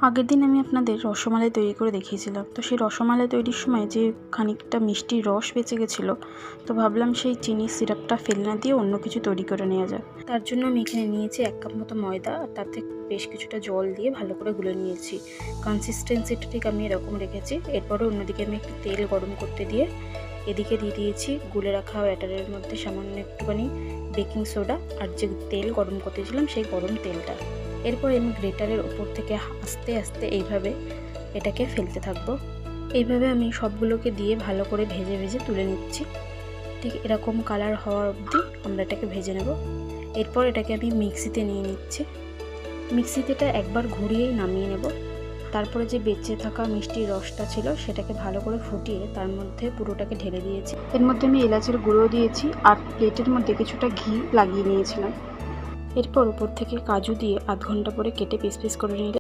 আগের দিন আমি আপনাদের রসমালাই তৈরি করে দেখিয়েছিলাম। তো সেই রসমালাই তৈরির সময় যে খানিকটা মিষ্টির রস বেঁচে গেছিলো, তো ভাবলাম সেই চিনির সিরাপটা ফেলে না দিয়ে অন্য কিছু তৈরি করে নেওয়া যায়। তার জন্য আমি এখানে নিয়েছি 1 কাপ মতো ময়দা, আর তাতে বেশ কিছুটা জল দিয়ে ভালো করে গুলে নিয়েছি। কনসিস্টেন্সিটা ঠিক আমি এরকম রেখেছি। এরপরে অন্যদিকে আমি একটু তেল গরম করতে দিয়ে এদিকে দিয়ে দিয়েছি গুলে রাখা ব্যাটারের মধ্যে সামান্য একটুখানি বেকিং সোডা আর যে তেল গরম করতেছিলাম সেই গরম তেলটা। এরপর আমি গ্রেটারের ওপর থেকে আস্তে আস্তে এইভাবে এটাকে ফেলতে থাকবো। এইভাবে আমি সবগুলোকে দিয়ে ভালো করে ভেজে ভেজে তুলে নিচ্ছি। ঠিক এরকম কালার হওয়ার অবধি আমরা এটাকে ভেজে নেব। এরপর এটাকে আমি মিক্সিতে নিয়ে নিচ্ছি। মিক্সিতে এটা একবার ঘুরিয়েই নামিয়ে নেব। তারপরে যে বেঁচে থাকা মিষ্টির রসটা ছিল সেটাকে ভালো করে ফুটিয়ে তার মধ্যে পুরোটাকে ঢেলে দিয়েছি। এর মধ্যে আমি এলাচের গুঁড়ো দিয়েছি আর প্লেটের মধ্যে কিছুটা ঘি লাগিয়ে নিয়েছিলাম। এরপর উপর থেকে কাজু দিয়ে আধ ঘন্টা পরে কেটে পিস পিস করে নিলে